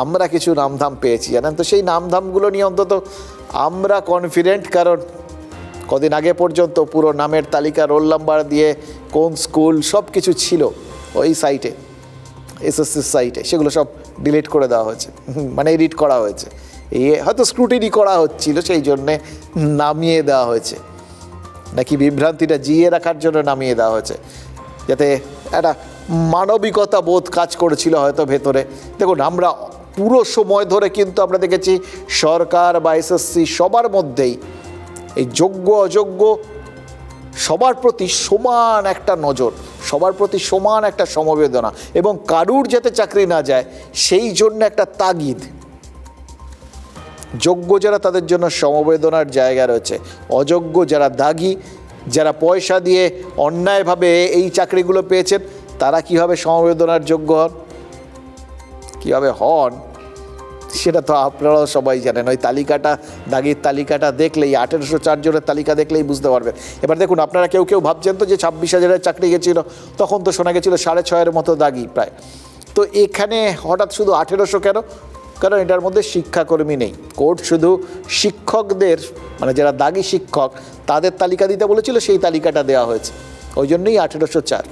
আমরা কিছু নামধাম পেয়েছি জানেন তো। সেই নামধামগুলো নিয়ে অন্তত আমরা কনফিডেন্ট, কারণ কদিন আগে পর্যন্ত পুরো নামের তালিকা, রোল নাম্বার দিয়ে কোন স্কুল সব কিছু ছিল ওই সাইটে, এসএসসির সাইটে, সেগুলো সব ডিলিট করে দেওয়া হয়েছে, মানে এডিট করা হয়েছে। হয়তো স্ক্রুটিনি করা হচ্ছিল, সেই জন্যে নামিয়ে দেওয়া হয়েছে, নাকি বিভ্রান্তিটা জিয়ে রাখার জন্য নামিয়ে দেওয়া হয়েছে, যাতে একটা মানবিকতা বোধ কাজ করেছিল হয়তো ভেতরে। দেখুন, আমরা পুরো সময় ধরে কিন্তু আমরা দেখেছি সরকার বা এসএসসি সবার মধ্যেই এই যোগ্য অযোগ্য সবার প্রতি সমান একটা নজর, সবার প্রতি সমান একটা সমবেদনা, এবং কারুর যাতে চাকরি না যায় সেই জন্য একটা তাগিদ। যোগ্য যারা তাদের জন্য সমবেদনার জায়গা রয়েছে, অযোগ্য যারা দাগী, যারা পয়সা দিয়ে অন্যায়ভাবে এই চাকরিগুলো পেয়েছেন, তারা কীভাবে সমবেদনার যোগ্য হন, কীভাবে হন সেটা তো আপনারাও সবাই জানেন। ওই তালিকাটা, দাগির তালিকাটা দেখলেই, 1804 জনের তালিকা দেখলেই বুঝতে পারবেন। এবার দেখুন, আপনারা কেউ কেউ ভাবছেন তো যে 26,000-এর চাকরি গেছিলো, তখন তো শোনা গেছিলো 6,500-এর মতো দাগি প্রায়। তো এখানে হঠাৎ শুধু 1800 কেন? কারণ এটার মধ্যে শিক্ষাকর্মী নেই। কোর্ট শুধু শিক্ষকদের, মানে যারা দাগি শিক্ষক তাদের তালিকা দিতে বলেছিল, সেই তালিকাটা দেওয়া হয়েছে, ওই জন্যই 1804।